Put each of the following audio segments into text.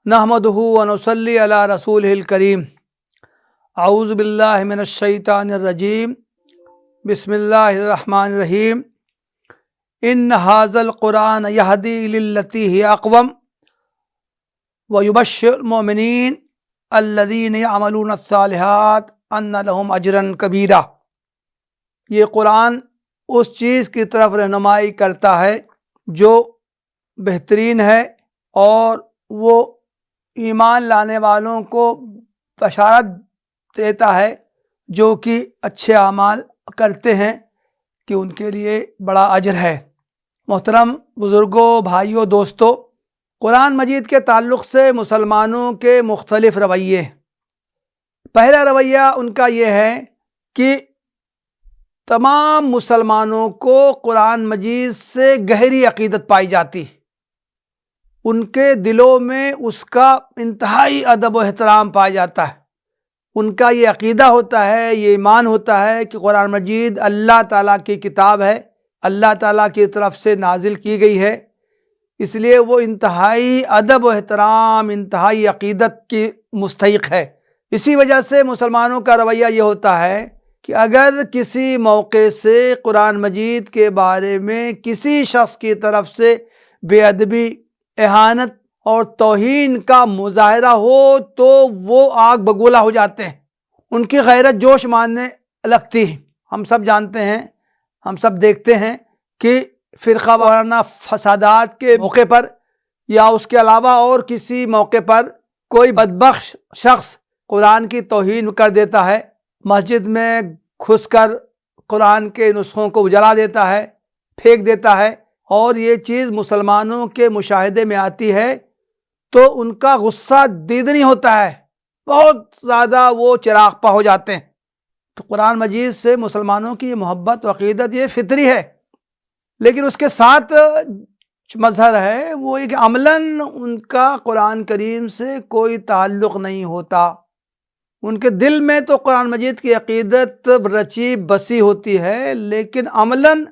نحمدہ و نصلی علی رسولہ الکریم اعوذ باللہ من الشیطان الرجیم بسم اللہ الرحمن الرحیم ان ھذا القرآن یہدی للتی ہی اقوم ویبشر المؤمنین الذین یعملون الصالحات ان لہم اجرا کبیرا۔ یہ قرآن اس چیز کی طرف رہنمائی کرتا ہے جو بہترین ہے اور وہ ایمان لانے والوں کو بشارت دیتا ہے جو کہ اچھے اعمال کرتے ہیں کہ ان کے لیے بڑا اجر ہے۔ محترم بزرگوں، بھائیوں، دوستوں، قرآن مجید کے تعلق سے مسلمانوں کے مختلف رویے۔ پہلا رویہ ان کا یہ ہے کہ تمام مسلمانوں کو قرآن مجید سے گہری عقیدت پائی جاتی، ان کے دلوں میں اس کا انتہائی ادب و احترام پایا جاتا ہے۔ ان کا یہ عقیدہ ہوتا ہے، یہ ایمان ہوتا ہے کہ قرآن مجید اللہ تعالیٰ کی کتاب ہے، اللہ تعالیٰ کی طرف سے نازل کی گئی ہے، اس لیے وہ انتہائی ادب و احترام، انتہائی عقیدت کی مستحق ہے۔ اسی وجہ سے مسلمانوں کا رویہ یہ ہوتا ہے کہ اگر کسی موقع سے قرآن مجید کے بارے میں کسی شخص کی طرف سے بے ادبی، اہانت اور توہین کا مظاہرہ ہو تو وہ آگ بگولا ہو جاتے ہیں، ان کی غیرت جوش مارنے لگتی ہے۔ ہم سب جانتے ہیں، ہم سب دیکھتے ہیں کہ فرقہ وارانہ فسادات کے موقع پر یا اس کے علاوہ اور کسی موقع پر کوئی بدبخت شخص قرآن کی توہین کر دیتا ہے، مسجد میں گھس کر قرآن کے نسخوں کو جلا دیتا ہے، پھینک دیتا ہے، اور یہ چیز مسلمانوں کے مشاہدے میں آتی ہے تو ان کا غصہ دیدنی ہوتا ہے، بہت زیادہ وہ چراغ ہو جاتے ہیں۔ تو قرآن مجید سے مسلمانوں کی یہ محبت و عقیدت یہ فطری ہے، لیکن اس کے ساتھ مظہر ہے وہ یہ کہ عملاً ان کا قرآن کریم سے کوئی تعلق نہیں ہوتا۔ ان کے دل میں تو قرآن مجید کی عقیدت رچی بسی ہوتی ہے، لیکن عملاً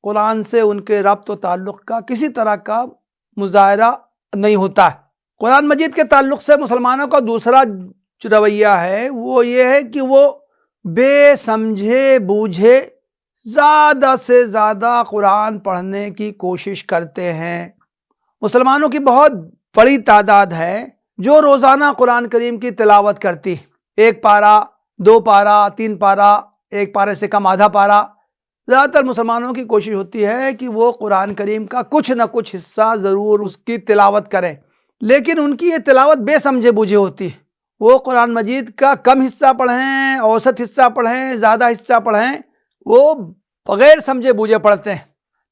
قرآن سے ان کے ربط و تعلق کا کسی طرح کا مظاہرہ نہیں ہوتا ہے۔ قرآن مجید کے تعلق سے مسلمانوں کا دوسرا رویہ ہے وہ یہ ہے کہ وہ بے سمجھے بوجھے زیادہ سے زیادہ قرآن پڑھنے کی کوشش کرتے ہیں۔ مسلمانوں کی بہت بڑی تعداد ہے جو روزانہ قرآن کریم کی تلاوت کرتی، ایک پارہ، دو پارہ، تین پارہ، ایک پارے سے کم آدھا پارہ۔ زیادہ تر مسلمانوں کی کوشش ہوتی ہے کہ وہ قرآن کریم کا کچھ نہ کچھ حصہ ضرور اس کی تلاوت کریں، لیکن ان کی یہ تلاوت بے سمجھے بوجھے ہوتی ہے۔ وہ قرآن مجید کا کم حصہ پڑھیں، اوسط حصہ پڑھیں، زیادہ حصہ پڑھیں، وہ بغیر سمجھے بوجھے پڑھتے ہیں۔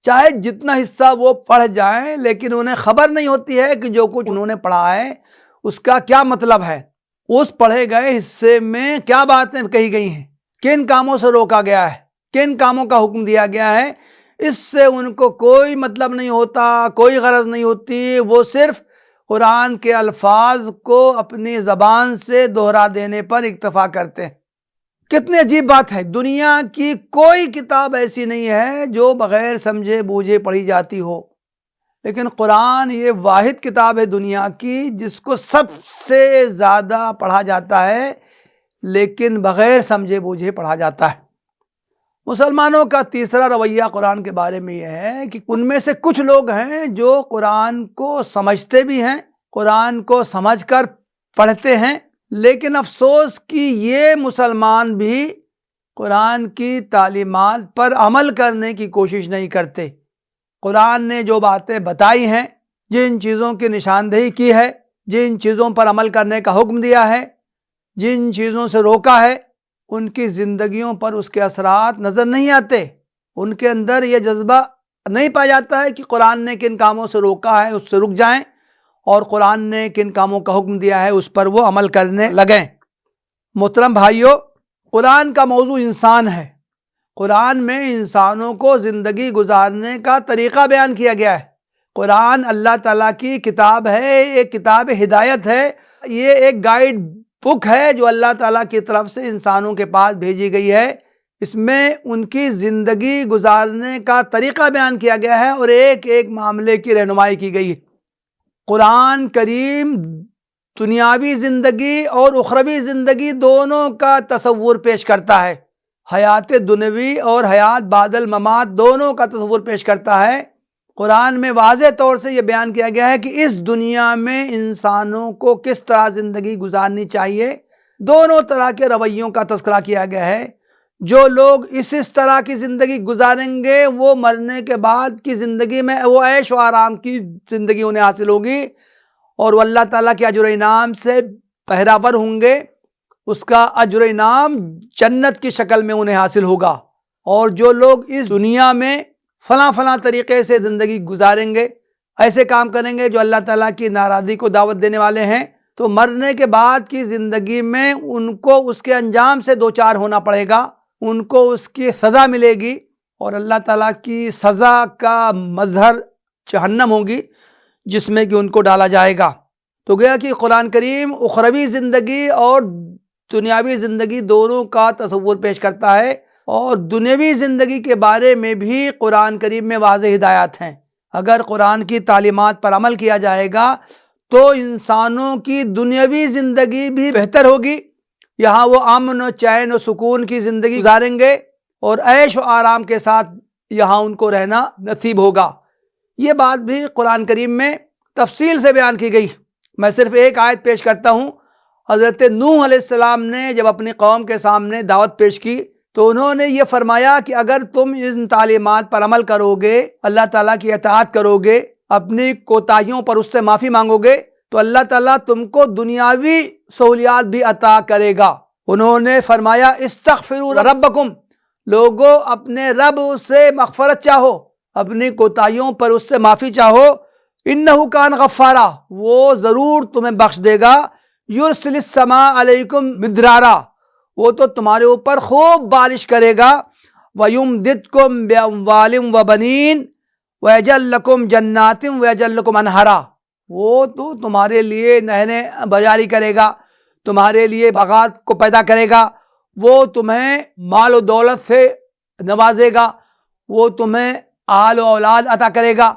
چاہے جتنا حصہ وہ پڑھ جائیں، لیکن انہیں خبر نہیں ہوتی ہے کہ جو کچھ انہوں نے پڑھا ہے اس کا کیا مطلب ہے، اس پڑھے گئے حصے میں کیا باتیں کہی گئی ہیں، کن کاموں سے روکا گیا ہے، کن کاموں کا حکم دیا گیا ہے۔ اس سے ان کو کوئی مطلب نہیں ہوتا، کوئی غرض نہیں ہوتی، وہ صرف قرآن کے الفاظ کو اپنی زبان سے دہرا دینے پر اکتفا کرتے ہیں۔ کتنی عجیب بات ہے، دنیا کی کوئی کتاب ایسی نہیں ہے جو بغیر سمجھے بوجھے پڑھی جاتی ہو، لیکن قرآن یہ واحد کتاب ہے دنیا کی جس کو سب سے زیادہ پڑھا جاتا ہے، لیکن بغیر سمجھے بوجھے پڑھا جاتا ہے۔ مسلمانوں کا تیسرا رویہ قرآن کے بارے میں یہ ہے کہ ان میں سے کچھ لوگ ہیں جو قرآن کو سمجھتے بھی ہیں، قرآن کو سمجھ کر پڑھتے ہیں، لیکن افسوس کہ یہ مسلمان بھی قرآن کی تعلیمات پر عمل کرنے کی کوشش نہیں کرتے۔ قرآن نے جو باتیں بتائی ہیں، جن چیزوں کی نشاندہی کی ہے، جن چیزوں پر عمل کرنے کا حکم دیا ہے، جن چیزوں سے روکا ہے، ان کی زندگیوں پر اس کے اثرات نظر نہیں آتے۔ ان کے اندر یہ جذبہ نہیں پایا جاتا ہے کہ قرآن نے کن کاموں سے روکا ہے اس سے رک جائیں، اور قرآن نے کن کاموں کا حکم دیا ہے اس پر وہ عمل کرنے لگیں۔ محترم بھائیوں، قرآن کا موضوع انسان ہے۔ قرآن میں انسانوں کو زندگی گزارنے کا طریقہ بیان کیا گیا ہے۔ قرآن اللہ تعالیٰ کی کتاب ہے، ایک کتاب ہدایت ہے، یہ ایک گائیڈ بک ہے جو اللہ تعالیٰ کی طرف سے انسانوں کے پاس بھیجی گئی ہے۔ اس میں ان کی زندگی گزارنے کا طریقہ بیان کیا گیا ہے اور ایک ایک معاملے کی رہنمائی کی گئی ہے۔ قرآن کریم دنیاوی زندگی اور اخروی زندگی دونوں کا تصور پیش کرتا ہے، حیات دنیوی اور حیات بعد الممات دونوں کا تصور پیش کرتا ہے۔ قرآن میں واضح طور سے یہ بیان کیا گیا ہے کہ اس دنیا میں انسانوں کو کس طرح زندگی گزارنی چاہیے، دونوں طرح کے رویوں کا تذکرہ کیا گیا ہے۔ جو لوگ اس طرح کی زندگی گزاریں گے وہ مرنے کے بعد کی زندگی میں وہ عیش و آرام کی زندگی انہیں حاصل ہوگی، اور وہ اللہ تعالیٰ کے اجر و انعام سے بہرہ ہوں گے، اس کا اجر و انعام جنت کی شکل میں انہیں حاصل ہوگا۔ اور جو لوگ اس دنیا میں فلاں طریقے سے زندگی گزاریں گے، ایسے کام کریں گے جو اللہ تعالیٰ کی ناراضی کو دعوت دینے والے ہیں، تو مرنے کے بعد کی زندگی میں ان کو اس کے انجام سے دوچار ہونا پڑے گا، ان کو اس کی سزا ملے گی، اور اللہ تعالیٰ کی سزا کا مظہر جہنم ہوگی جس میں کہ ان کو ڈالا جائے گا۔ تو گویا کہ قرآن کریم اخروی زندگی اور دنیاوی زندگی دونوں کا تصور پیش کرتا ہے، اور دنیاوی زندگی کے بارے میں بھی قرآن کریم میں واضح ہدایات ہیں۔ اگر قرآن کی تعلیمات پر عمل کیا جائے گا تو انسانوں کی دنیاوی زندگی بھی بہتر ہوگی، یہاں وہ امن و چین و سکون کی زندگی گزاریں گے، اور عیش و آرام کے ساتھ یہاں ان کو رہنا نصیب ہوگا۔ یہ بات بھی قرآن کریم میں تفصیل سے بیان کی گئی۔ میں صرف ایک آیت پیش کرتا ہوں۔ حضرت نوح علیہ السلام نے جب اپنی قوم کے سامنے دعوت پیش کی تو انہوں نے یہ فرمایا کہ اگر تم ان تعلیمات پر عمل کرو گے، اللہ تعالیٰ کی اطاعت کرو گے، اپنی کوتاہیوں پر اس سے معافی مانگو گے، تو اللہ تعالیٰ تم کو دنیاوی سہولیات بھی عطا کرے گا۔ انہوں نے فرمایا استغفروا ربکم، لوگو اپنے رب سے مغفرت چاہو، اپنی کوتاہیوں پر اس سے معافی چاہو، انہ کان غفارا، وہ ضرور تمہیں بخش دے گا، یرسل السماء علیکم مدرارا، وہ تو تمہارے اوپر خوب بارش کرے گا، وَيُمْدِدْكُمْ بِأَمْوَالٍ وَبَنِينَ وَيَجْعَلْ لَكُمْ جَنَّاتٍ وَيَجْعَلْ لَكُمْ أَنْهَارًا، وہ تو تمہارے لیے نہریں جاری کرے گا، تمہارے لیے باغات کو پیدا کرے گا، وہ تمہیں مال و دولت سے نوازے گا، وہ تمہیں آل و اولاد عطا کرے گا۔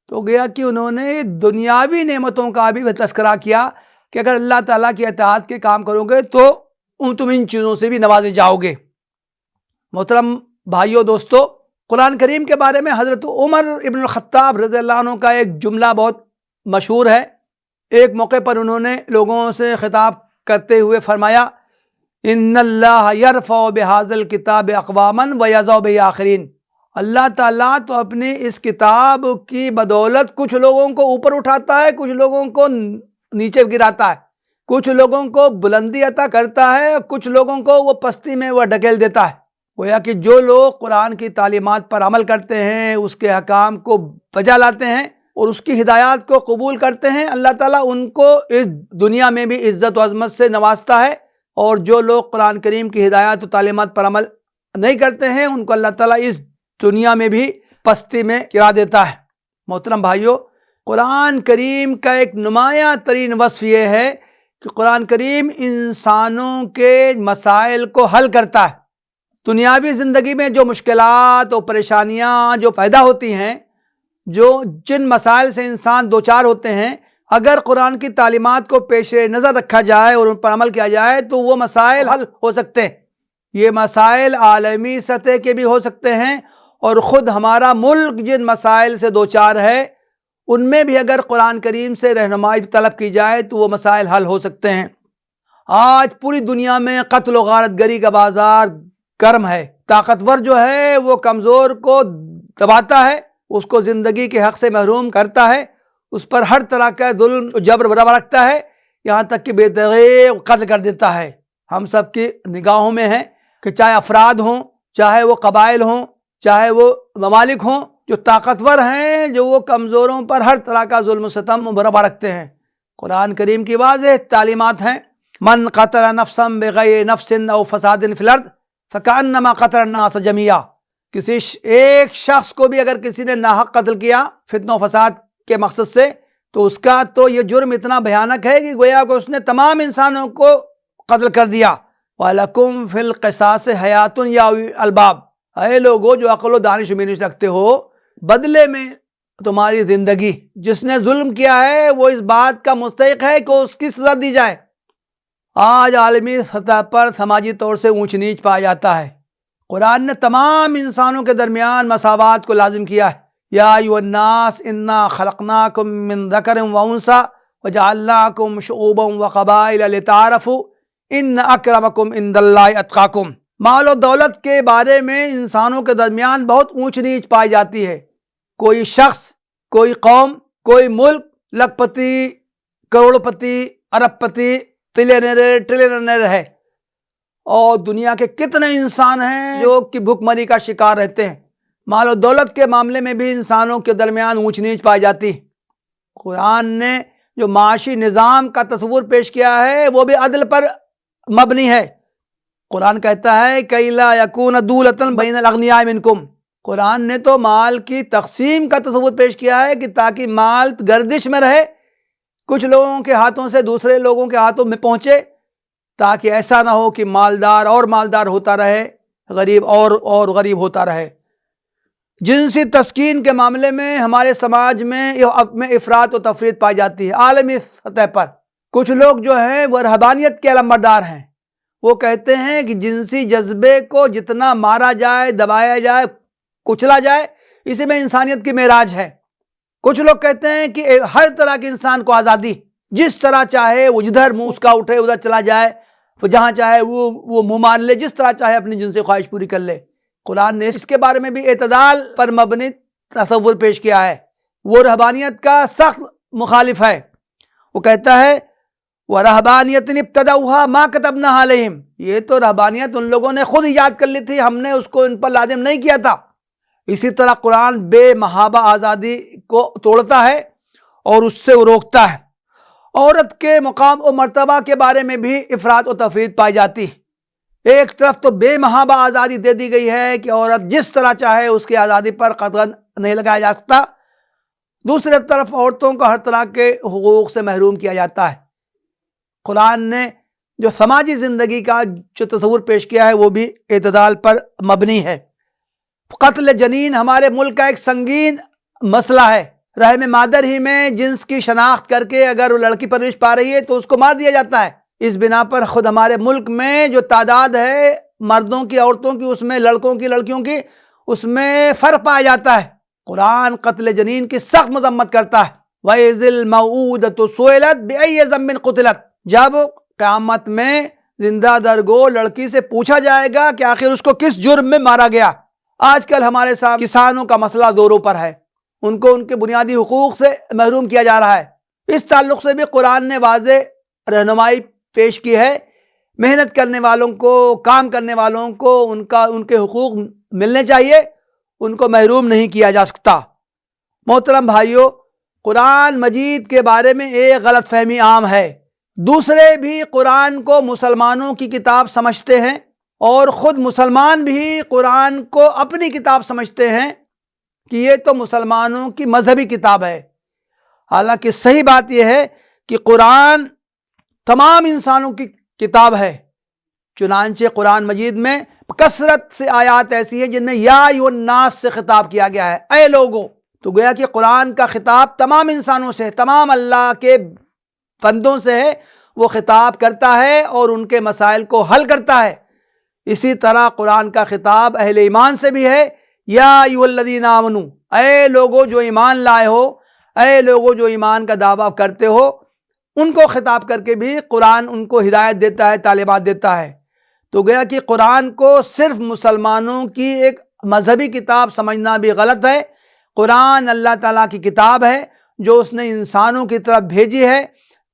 تو گیا کہ انہوں نے دنیاوی نعمتوں کا بھی تذکرہ کیا کہ اگر اللہ تعالیٰ کی اطاعت کے کام کرو گے تو تم ان چیزوں سے بھی نوازے جاؤ گے۔ محترم بھائیو دوستو، قرآن کریم کے بارے میں حضرت عمر ابن الخطاب رضی اللہ عنہ کا ایک جملہ بہت مشہور ہے۔ ایک موقع پر انہوں نے لوگوں سے خطاب کرتے ہوئے فرمایا، ان اللہ یرفع بہذا الکتاب اقواما ویضع بہ آخرین، اللہ تعالیٰ تو اپنی اس کتاب کی بدولت کچھ لوگوں کو اوپر اٹھاتا ہے، کچھ لوگوں کو نیچے گراتا ہے، کچھ لوگوں کو بلندی عطا کرتا ہے، کچھ لوگوں کو وہ پستی میں وہ ڈھکیل دیتا ہے۔ گویا کہ جو لوگ قرآن کی تعلیمات پر عمل کرتے ہیں، اس کے احکام کو بجا لاتے ہیں اور اس کی ہدایات کو قبول کرتے ہیں، اللہ تعالیٰ ان کو اس دنیا میں بھی عزت و عظمت سے نوازتا ہے، اور جو لوگ قرآن کریم کی ہدایات و تعلیمات پر عمل نہیں کرتے ہیں ان کو اللہ تعالیٰ اس دنیا میں بھی پستی میں گرا دیتا ہے۔ محترم بھائیو، قرآن کریم کا ایک نمایاں ترین وصف یہ ہے کہ قرآن کریم انسانوں کے مسائل کو حل کرتا ہے۔ دنیاوی زندگی میں جو مشکلات اور پریشانیاں جو پیدا ہوتی ہیں، جن مسائل سے انسان دوچار ہوتے ہیں، اگر قرآن کی تعلیمات کو پیش نظر رکھا جائے اور ان پر عمل کیا جائے تو وہ مسائل حل ہو سکتے ہیں۔ یہ مسائل عالمی سطح کے بھی ہو سکتے ہیں، اور خود ہمارا ملک جن مسائل سے دوچار ہے ان میں بھی اگر قرآن کریم سے رہنمائی طلب کی جائے تو وہ مسائل حل ہو سکتے ہیں۔ آج پوری دنیا میں قتل و غارت گری کا بازار گرم ہے۔ طاقتور جو ہے وہ کمزور کو دباتا ہے، اس کو زندگی کے حق سے محروم کرتا ہے، اس پر ہر طرح کا ظلم و جبر برپا رکھتا ہے، یہاں تک کہ بے دریغ قتل کر دیتا ہے۔ ہم سب کی نگاہوں میں ہے کہ چاہے افراد ہوں، چاہے وہ قبائل ہوں، چاہے وہ ممالک ہوں، جو طاقتور ہیں جو وہ کمزوروں پر ہر طرح کا ظلم و ستم برپا رکھتے ہیں۔ قرآن کریم کی واضح تعلیمات ہیں، من قتل نفسا بغیر نفس او فساد فی الارض فکأنما قتل الناس جميعا، کسی ایک شخص کو بھی اگر کسی نے ناحق قتل کیا فتنہ و فساد کے مقصد سے تو اس کا تو یہ جرم اتنا بھیانک ہے کہ گویا کہ اس نے تمام انسانوں کو قتل کر دیا۔ وَلَكُمْ فِي الْقِصَاصِ حَيَاتٌ يَا أُولِي الْأَلْبَابِ، اے لوگو جو عقل و دانش و بینش رکھتے ہو، بدلے میں تمہاری زندگی. جس نے ظلم کیا ہے وہ اس بات کا مستحق ہے کہ اس کی سزا دی جائے. آج عالمی سطح پر سماجی طور سے اونچ نیچ پایا جاتا ہے. قرآن نے تمام انسانوں کے درمیان مساوات کو لازم کیا ہے. یا ایھا الناس انا خلقناکم من ذکر و انثی وجعلناکم شعوبا وقبائل لتعارفوا ان اکرمکم عند اللہ اتقاکم. مال و دولت کے بارے میں انسانوں کے درمیان بہت اونچ نیچ پائی جاتی ہے. کوئی شخص، کوئی قوم، کوئی ملک لاکھ پتی، کروڑ پتی، ارب پتی، ٹریلینئر ہے، اور دنیا کے کتنے انسان ہیں جو کہ بھوک مری کا شکار رہتے ہیں. مال و دولت کے معاملے میں بھی انسانوں کے درمیان اونچ نیچ پائی جاتی. قرآن نے جو معاشی نظام کا تصور پیش کیا ہے وہ بھی عدل پر مبنی ہے. قرآن کہتا ہے کہ لا یکون دولۃ بین الاغنیاء منکم. قرآن نے تو مال کی تقسیم کا تصور پیش کیا ہے کہ تاکہ مال گردش میں رہے، کچھ لوگوں کے ہاتھوں سے دوسرے لوگوں کے ہاتھوں میں پہنچے، تاکہ ایسا نہ ہو کہ مالدار اور مالدار ہوتا رہے، غریب اور غریب ہوتا رہے. جنسی تسکین کے معاملے میں ہمارے سماج میں افراط و تفریط پائی جاتی ہے. عالمی سطح پر کچھ لوگ جو ہیں وہ رہبانیت کے علمبردار ہیں. وہ کہتے ہیں کہ جنسی جذبے کو جتنا مارا جائے، دبایا جائے، کچلا جائے، اسی میں انسانیت کی معراج ہے. کچھ لوگ کہتے ہیں کہ ہر طرح کے انسان کو آزادی، جس طرح چاہے وہ جدھر منہ اس کا اٹھے ادھر چلا جائے، وہ جہاں چاہے وہ منہ مار لے، جس طرح چاہے اپنی جنسی خواہش پوری کر لے. قرآن نے اس کے بارے میں بھی اعتدال پر مبنی تصور پیش کیا ہے. وہ رہبانیت کا سخت مخالف ہے. وہ کہتا ہے وَرَهْبَانِيَةٍ ابْتَدَعُوهَا مَا كَتَبْنَاهَا عَلَيْهِمْ. یہ تو رہبانیت ان لوگوں نے خود ایجاد کر لی تھی، ہم نے اس کو ان پر لازم نہیں کیا تھا. اسی طرح قرآن بے محابہ آزادی کو توڑتا ہے اور اس سے وہ روکتا ہے. عورت کے مقام و مرتبہ کے بارے میں بھی افراط و تفریط پائی جاتی. ایک طرف تو بے محابہ آزادی دے دی گئی ہے کہ عورت جس طرح چاہے اس کی آزادی پر قدغن نہیں لگایا جا سکتا، دوسری طرف عورتوں کو ہر طرح کے حقوق سے محروم کیا جاتا ہے. قرآن نے جو سماجی زندگی کا جو تصور پیش کیا ہے وہ بھی اعتدال پر مبنی ہے. قتل جنین ہمارے ملک کا ایک سنگین مسئلہ ہے. رحم مادر ہی میں جنس کی شناخت کر کے اگر وہ لڑکی پرورش پا رہی ہے تو اس کو مار دیا جاتا ہے. اس بنا پر خود ہمارے ملک میں جو تعداد ہے مردوں کی، عورتوں کی، اس میں لڑکوں کی، لڑکیوں کی، اس میں فرق پایا جاتا ہے. قرآن قتل جنین کی سخت مذمت کرتا ہے. وَإِذِ الْمَوْءُودَةُ سُئِلَتْ بِأَيِّ ذَنبٍ قُتِلَتْ. جب قیامت میں زندہ درگو لڑکی سے پوچھا جائے گا کہ آخر اس کو کس جرم میں مارا گیا. آج کل ہمارے ساتھ کسانوں کا مسئلہ زوروں پر ہے، ان کو ان کے بنیادی حقوق سے محروم کیا جا رہا ہے. اس تعلق سے بھی قرآن نے واضح رہنمائی پیش کی ہے. محنت کرنے والوں کو، کام کرنے والوں کو ان کے حقوق ملنے چاہیے، ان کو محروم نہیں کیا جا سکتا. محترم بھائیوں، قرآن مجید کے بارے میں ایک غلط فہمی عام ہے. دوسرے بھی قرآن کو مسلمانوں کی کتاب سمجھتے ہیں اور خود مسلمان بھی قرآن کو اپنی کتاب سمجھتے ہیں کہ یہ تو مسلمانوں کی مذہبی کتاب ہے. حالانکہ صحیح بات یہ ہے کہ قرآن تمام انسانوں کی کتاب ہے. چنانچہ قرآن مجید میں کثرت سے آیات ایسی ہیں جن میں یا ایھا الناس سے خطاب کیا گیا ہے، اے لوگوں. تو گویا کہ قرآن کا خطاب تمام انسانوں سے، تمام اللہ کے بندوں سے ہے. وہ خطاب کرتا ہے اور ان کے مسائل کو حل کرتا ہے. اسی طرح قرآن کا خطاب اہل ایمان سے بھی ہے. یا ایھا الذین آمنوا، اے لوگو جو ایمان لائے ہو، اے لوگو جو ایمان کا دعویٰ کرتے ہو، ان کو خطاب کر کے بھی قرآن ان کو ہدایت دیتا ہے، تعلیمات دیتا ہے. تو گویا کہ قرآن کو صرف مسلمانوں کی ایک مذہبی کتاب سمجھنا بھی غلط ہے. قرآن اللہ تعالیٰ کی کتاب ہے جو اس نے انسانوں کی طرف بھیجی ہے.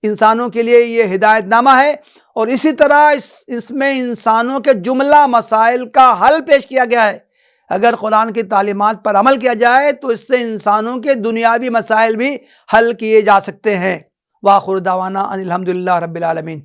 انسانوں کے لیے یہ ہدایت نامہ ہے، اور اسی طرح اس میں انسانوں کے جملہ مسائل کا حل پیش کیا گیا ہے. اگر قرآن کی تعلیمات پر عمل کیا جائے تو اس سے انسانوں کے دنیاوی مسائل بھی حل کیے جا سکتے ہیں. وآخر دعوانا ان الحمدللہ رب العالمین.